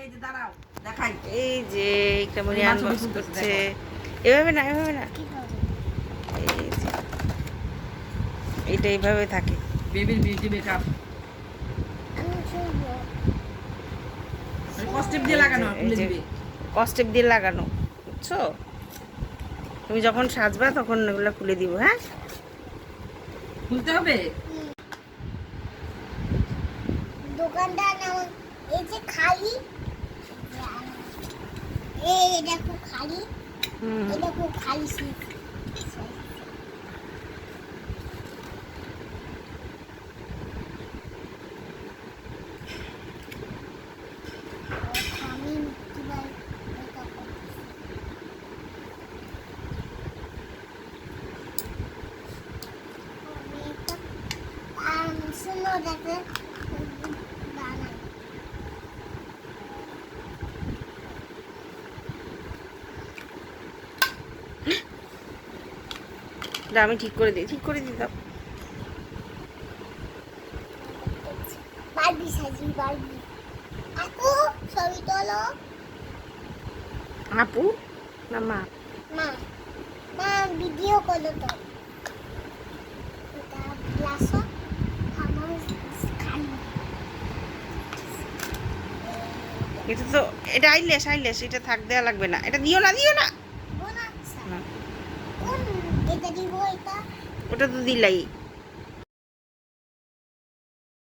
এই যে কেমন আনবক্স করছে। এভাবে না, এভাবে না, এই যে এইটা এইভাবে থাকে। বেবির বিউটি মেকআপ কস্টেপ দিয়ে লাগানো, তুলে দিবে কস্টেপ দিয়ে লাগানো, বুঝছো? তুমি যখন সাজবা তখন এগুলো খুলে দিব। হ্যাঁ, খুলতে হবে। দোকানদার নাম এই যে খালি এই দেখো খালি, এই দেখো খালি সিট। আমি কিভাবে মেকআপ করতেছি মেকআপ শুনো দেখো বানাই এটা আমি ঠিক করে দিই, ঠিক করে দিই দাও। বারবি সাজি বারবি আপু ছবি তোলো আপু না মা? মা মা ভিডিও করো তো এটা গ্লাসও আমার খালি এটা তো, এটা আইলেস, আইলেস, এটা থাক, দেওয়া লাগবে না। এটা দিও না, দিও না। বোনা না, কোন এটা দিব এটা ওটা তো দিলাই।